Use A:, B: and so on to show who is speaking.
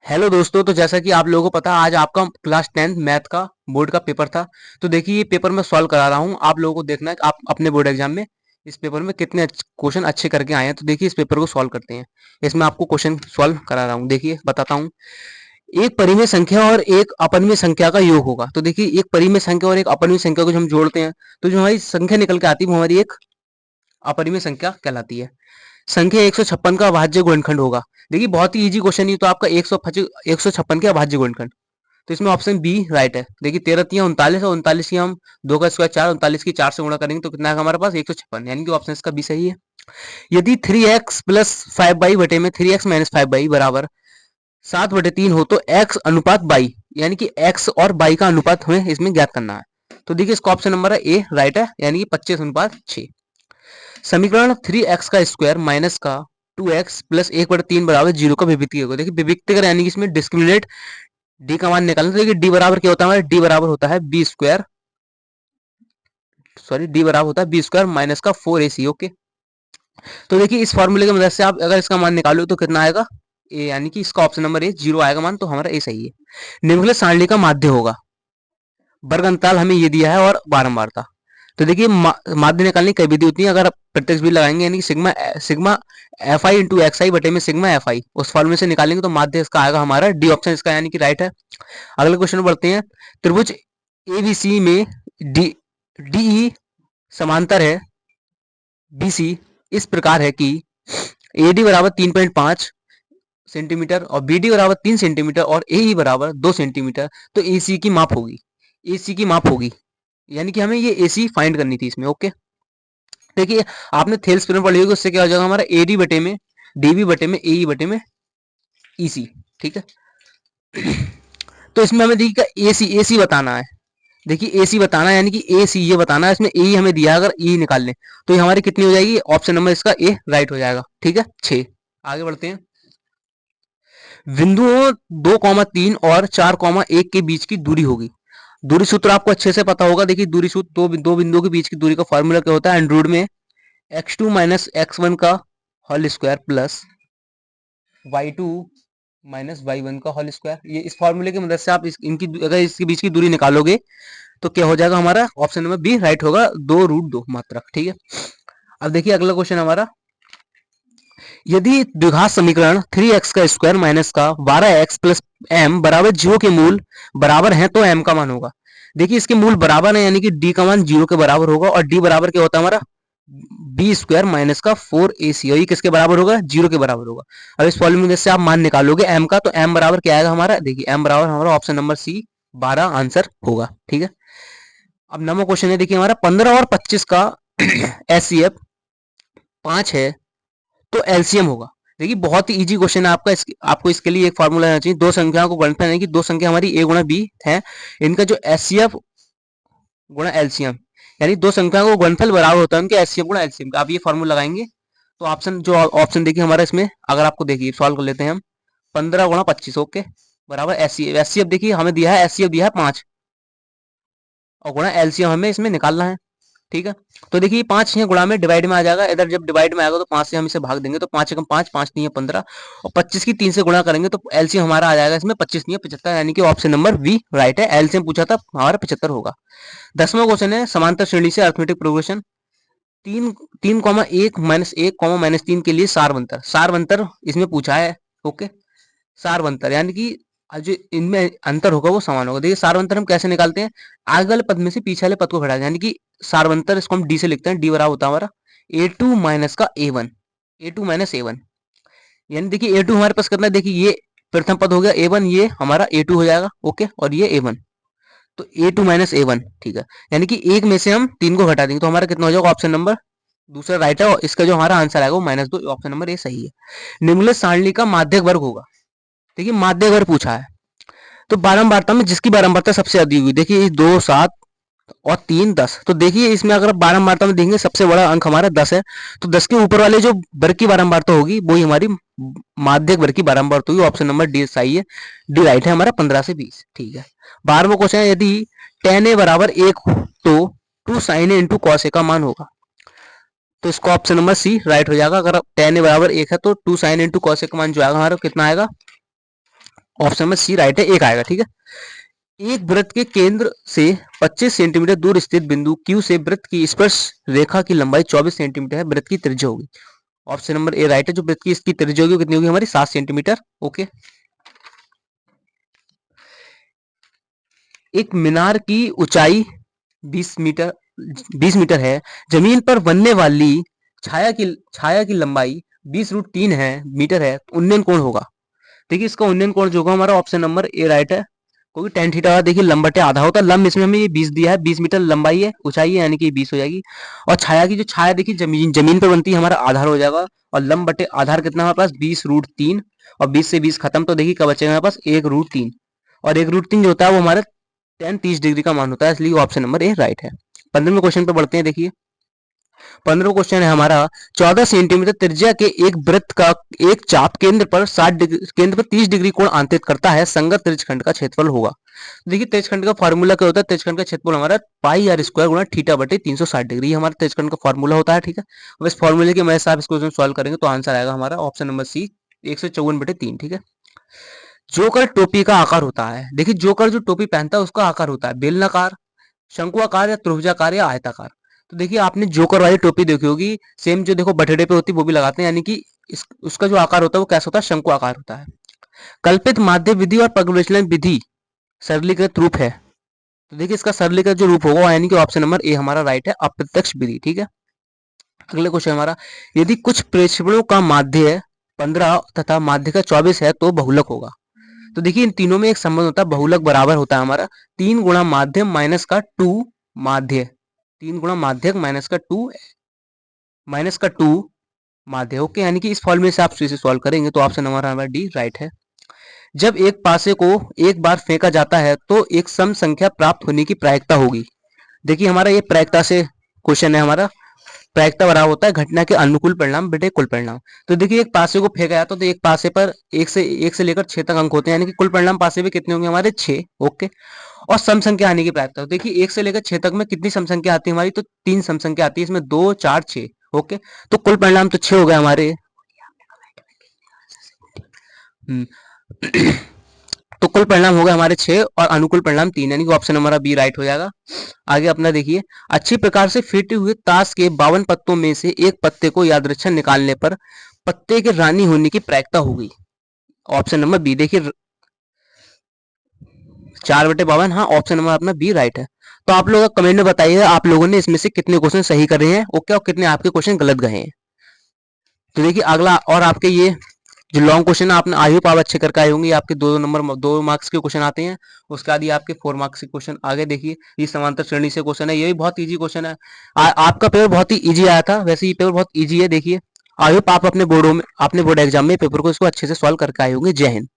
A: Hello दोस्तों, तो जैसा कि आप लोगों को पता है आज आपका क्लास 10th मैथ का बोर्ड का पेपर था। तो देखिए ये पेपर मैं सॉल्व करा रहा हूँ। आप लोगों को देखना है कि आप अपने बोर्ड एग्जाम में इस पेपर में कितने क्वेश्चन अच्छे करके आए हैं। तो देखिए इस पेपर को सॉल्व करते हैं। इसमें आपको क्वेश्चन सॉल्व करा रहा हूँ। देखिए बताता हूँ। एक परिमेय संख्या और एक अपरिमेय संख्या का योग होगा। तो देखिए एक परिमेय संख्या और एक अपरिमेय संख्या को जब हम जोड़ते हैं तो जो हमारी संख्या निकल के आती है वो हमारी एक अपरिमेय संख्या कहलाती है। संख्या 156 का अभाज्य गुणनखंड होगा। देखिए बहुत ही इजी क्वेश्चन, ये तो आपका 156 के अभाज्य गुणनखंड। तो इसमें ऑप्शन बी राइट है। देखिए 13 तिया 39 और 39 की हम 2 का स्क्वायर 4, 39 की 4 से गुणा करेंगे तो कितना आएगा हमारे पास 156, यानी कि ऑप्शन इसका बी सही है। यदि 3x प्लस 5y बटे में 3x माइनस 5y बराबर 7/3 हो तो x अनुपात बाई, यानी कि x और बाई का अनुपात हमें इसमें ज्ञात करना है। तो देखिए इसका ऑप्शन नंबर है ए राइट है, यानी कि 25:6। समीकरण 3x का स्क्वायर माइनस का 2x प्लस 1/3 बराबर 0 का विभक्ति होगा। देखिए विभक्ति का यानी कि इसमें डिस्क्रिमिनेट डी का मान निकालना। तो देखिए डी बराबर क्या होता है, डी बराबर होता है बी स्क्वायर, सॉरी डी बराबर होता है बी स्क्वायर माइनस का 4ac। ओके, तो देखिए इस फॉर्मूले की मदद से आप अगर इसका मान निकालो तो कितना आएगा ए, यानी कि इसका ऑप्शन नंबर ए 0 आएगा मान, तो हमारा ए सही है। निम्नलिखित सारणी का माध्य होगा। वर्ग अंतराल हमें ये दिया है और बारंबारता। तो देखिए माध्य निकालने की कई विधि होती है। अगर आप प्रत्यक्ष भी लगाएंगे यानी कि sigma sigma f i into x i बटे में सिग्मा एफ आई, उस फॉर्मूले से निकालेंगे तो माध्य इसका आएगा हमारा डी, ऑप्शन इसका यानी कि राइट है। अगले क्वेश्चन बढ़ते हैं। त्रिभुज एबीसी में डी डी समांतर है बीसी इस प्रकार है कि एडी बराबर 3.5 सेंटीमीटर और बीडी बराबर 3 सेंटीमीटर और एई बराबर 2 सेंटीमीटर। तो एसी की माप होगी, एसी की माप होगी, यानी कि हमें ये एसी फाइंड करनी थी इसमें। ओके, देखिए आपने थेल्स थ्योरम पढ़ी होगी, उससे क्या हो जाएगा हमारा एडी बटे में डीबी बटे में एई बटे में ईसी। ठीक है, तो इसमें हमें देखिए एसी एसी बताना है। देखिए एसी बताना है यानी कि ए सी ये बताना है। इसमें ए हमें दिया, अगर ए निकाल लें तो ये हमारी कितनी हो जाएगी, ऑप्शन नंबर इसका ए राइट हो जाएगा। ठीक है 6। आगे बढ़ते हैं। बिंदुओं 2,3 और 4,1 के बीच की दूरी होगी। दूरी सूत्र आपको अच्छे से पता होगा। देखिए दूरी सूत्र दो बिंदुओं के बीच की दूरी का फॉर्मूला क्या होता है, एंड रूट में x2 माइनस x1 का whole square plus y2 minus y1 का होल स्क्वायर। ये इस फॉर्मूले की मदद से आप इनकी अगर इसके बीच की दूरी निकालोगे तो क्या हो जाएगा हमारा, ऑप्शन नंबर बी राइट होगा, 2√2 मात्रक। ठीक है, अब देखिए अगला क्वेश्चन हमारा। यदि द्विघात समीकरण 3x का स्क्वायर माइनस का 12x प्लस m बराबर 0 के मूल बराबर हैं तो m का मान होगा। देखिए इसके मूल बराबर है यानी कि d का मान 0 के बराबर होगा, और d बराबर क्या होता है हमारा बी स्क्वायर माइनस का 4ac, और ये किसके बराबर होगा, 0 के बराबर होगा। अब इस फॉर्मूले से आप मान निकालोगे m का, तो m बराबर क्या आएगा हमारा, देखिए m बराबर हमारा ऑप्शन नंबर सी 12 आंसर होगा। ठीक है, अब नंबर क्वेश्चन है देखिए हमारा 15 और 25 का एचसीएफ 5 है तो एलसीएम होगा। देखिए बहुत ही इजी क्वेश्चन है आपका। आपको इसके लिए एक फॉर्मूला आना चाहिए। दो संख्याओं को गुणनफल यानी कि दो संख्या हमारी ए गुणा बी है, इनका जो एचसीएफ गुणा एलसीएम, यानी दो संख्याओं को गुणनफल बराबर होता है उनके एचसीएफ गुणा एलसीएम। आप ये फॉर्मूला लगाएंगे तो ऑप्शन देखिए हमारा इसमें, अगर आपको देखिए सॉल्व कर लेते हैं हम, 15 गुणा 25 ओके बराबर एचसीएफ। एचसीएफ देखिए हमें दिया है, एचसीएफ दिया है 5 और गुणा एलसीएम हमें इसमें निकालना है। ठीक है, तो देखिए 5 है गुणा में डिवाइड में आ जाएगा। इधर जब डिवाइड में आएगा तो 5 से हम इसे भाग देंगे तो 5 एकम 5, 5 नहीं है 15, और 25 की 3 से गुणा करेंगे तो एलसीएम हमारा आ जाएगा इसमें 25 नहीं है 75, यानी कि ऑप्शन नंबर बी राइट है। एलसीएम पूछा था हमारा 75 होगा। 10वां क्वेश्चन है समांतर श्रेणी से अर्थमेटिक प्रोग्रेशन 3,1 - 1, -3 के लिए सारवंतर इसमें पूछा है। ओके, सारवंतर यानी कि जो इनमें अंतर होगा वो समान होगा। देखिए सारवंतर हम कैसे निकालते हैं, आगे वाले पद में से पीछे वाले पद को घटा दें, यानी कि सारवंतर इसको हम डी से लिखते हैं। डी बराबर होता है हमारा a2 माइनस का a1, a2 माइनस a1, यानी देखिए a2 हमारे पास कितना है, देखिए ये प्रथम पद हो गया a1, ये हमारा a2 हो जाएगा। ओके, और ये a1, तो a2 माइनस a1। ठीक है, यानी कि एक में से हम 3 को घटा देंगे तो हमारा कितना हो जाएगा, ऑप्शन नंबर दूसरा राइट है, और इसका जो हमारा आंसर आएगा वो -2, ऑप्शन नंबर ए सही है। निम्नलिखित सारणी का माध्यक वर्ग होगा। देखिए माध्यक वर्ग पूछा है तो बारंबारता में जिसकी बारंबारता सबसे अधिक हुई, देखिए 2, 7 और 3, 10। तो देखिए इसमें अगर बारंबारता में देखेंगे सबसे बड़ा अंक हमारा 10 है, तो 10 के ऊपर वाले जो वर्ग की बारंबारता होगी वही हमारी माध्यक वर्ग की बारंबारता होगी। ऑप्शन नंबर डी सही है, डी राइट है हमारा 15 से 20। ठीक है, 12वां क्वेश्चन है यदि tan a बराबर 1 तो 2 sin a into cos A का मान होगा। तो इसका ऑप्शन नंबर सी राइट हो जाएगा। अगर tan a बराबर 1 है तो 2 sin a into cos A का मान जो आएगा हमारा कितना आएगा, ऑप्शन नंबर सी राइट है, एक आएगा। ठीक है, एक वृत्त के केंद्र से 25 सेंटीमीटर दूर स्थित बिंदु Q से वृत्त की स्पर्श रेखा की लंबाई 24 सेंटीमीटर है, वृत्त की त्रिज्या होगी। ऑप्शन नंबर ए राइट है, जो वृत्त की इसकी त्रिज्या होगी कितनी होगी हमारी 7 सेंटीमीटर। ओके, एक मीनार की ऊंचाई 20 मीटर है, जमीन पर बनने वाली छाया की लंबाई 20√3 है मीटर है, तो उन्नयन कोण होगा। देखिए इसका उन्नयन कोण जो होगा हमारा ऑप्शन नंबर ए राइट है, क्योंकि tan थीटा का देखिए लंब बटे आधा होता है, लंब इसमें हमें ये 20 दिया है, 20 मीटर लंबाई है, ऊंचाई है, यानी कि 20 हो जाएगी। और छाया की जो छाया देखिए जमीन जमीन पर बनती है, हमारा आधार हो जाएगा, और लंब बटे आधार कितना हमारे पास 20√3, और 20 से 20 खत्म, तो देखिए क्या बचेगा हमारे पास 1√3, और 1√3 जो होता है वो हमारे tan 30 डिग्री का मान होता है, इसलिए ऑप्शन नंबर ए राइट है। 15वें क्वेश्चन पे बढ़ते हैं। देखिए 15वां क्वेश्चन है हमारा, 14 सेंटीमीटर त्रिज्या के एक वृत्त का एक चाप केंद्र पर 30 डिग्री कोण अंतरित करता है, संगत त्रिज्यखंड का क्षेत्रफल होगा। देखिए त्रिज्यखंड का फार्मूला क्या होता है, त्रिज्यखंड का क्षेत्रफल हमारा पाई आर स्क्वायर गुणा थीटा बटे 360 डिग्री, ये हमारा त्रिज्यखंड का फार्मूला होता है। ठीक है, अब इस फार्मूले की मदद से आप इस क्वेश्चन सॉल्व करेंगे तो आंसर आएगा हमारा ऑप्शन नंबर सी 154/3। ठीक है, जोकर टोपी का आकार होता है, देखिए जोकर जो टोपी पहनता है उसका आकार होता है बेलनाकार, शंकुआकार या त्रिभुजाकार या आयताकार। तो देखिए आपने जोकर वाली टोपी देखी होगी, सेम जो देखो बठेड़े पे होती है वो भी लगाते हैं, यानी कि उसका जो आकार होता है वो कैसा होता है, शंकु आकार होता है। कल्पित माध्य विधि और प्रगविचलन विधि सरलीकृत रूप है, तो देखिए इसका सरलीकृत जो रूप होगा यानी कि ऑप्शन नंबर ए हमारा राइट है, अप्रत्यक्ष विधि। ठीक है, अगले क्वेश्चन हमारा, यदि कुछ प्रेक्षेपणों का माध्य 15 तथा माध्य का 24 है तो बहुलक होगा। तो देखिए इन तीनों में एक संबंध होता है, बहुलक बराबर होता है हमारा 3 गुणा माध्यम माइनस का 2 माध्य, 3 गुणा माध्यक माइनस का 2 माध्य। ओके, यानी कि इस फॉर्मूले से आप इसे सॉल्व करेंगे तो ऑप्शन हमारा डी राइट है। जब एक पासे को एक बार फेंका जाता है तो एक सम संख्या प्राप्त होने की प्रायिकता होगी। देखिए हमारा ये प्रायिकता से क्वेश्चन है, हमारा प्रायिकता बराबर होता है घटना के अनुकूल परिणाम बटे कुल परिणाम। तो देखिए एक पासे को फेंका जाता है तो एक पासे पर एक से लेकर 6 तक अंक होते हैं, यानी कि कुल परिणाम पासे पे कितने होंगे हमारे 6। ओके, और सम संख्या आने की प्रायिकता, देखिए 1 से लेकर 6 तक में कितनी सम संख्या आती है हमारी, तो 3 सम संख्या आती है, इसमें 2 4 6। ओके, तो कुल परिणाम तो 6 हो गए हमारे। तो कुल परिणाम हो गए हमारे 6 और अनुकूल परिणाम 3, यानी कि ऑप्शन हमारा बी राइट हो जाएगा। आगे अपना देखिए, अच्छी प्रकार से फिट हुए ताश के 52 पत्तों में से एक पत्ते को यादृच्छिक निकालने पर पत्ते के रानी होने की प्रायिकता होगी। ऑप्शन नंबर बी, देखिए 4/52, हाँ ऑप्शन नंबर अपना बी राइट है। तो आप लोग कमेंट में बताइए आप लोगों ने इसमें से कितने क्वेश्चन सही कर रहे हैं, ओके, और कितने आपके क्वेश्चन गलत गए हैं। तो देखिए अगला और आपके ये जो लॉन्ग क्वेश्चन है आपने आई होप आप अच्छे करके आए होंगे, आपके 2 मार्क्स के क्वेश्चन आते हैं, उसके बाद ये आपके 4 मार्क्स के क्वेश्चन। आगे देखिए ये समांतर श्रेणी से क्वेश्चन है, ये भी बहुत इजी क्वेश्चन है। आपका पेपर बहुत ही इजी आया था, वैसे ये पेपर बहुत इजी है। देखिए आई होप आप अपने बोर्ड एग्जाम में पेपर को इसको अच्छे से सॉल्व करके आए होंगे। जय हिंद।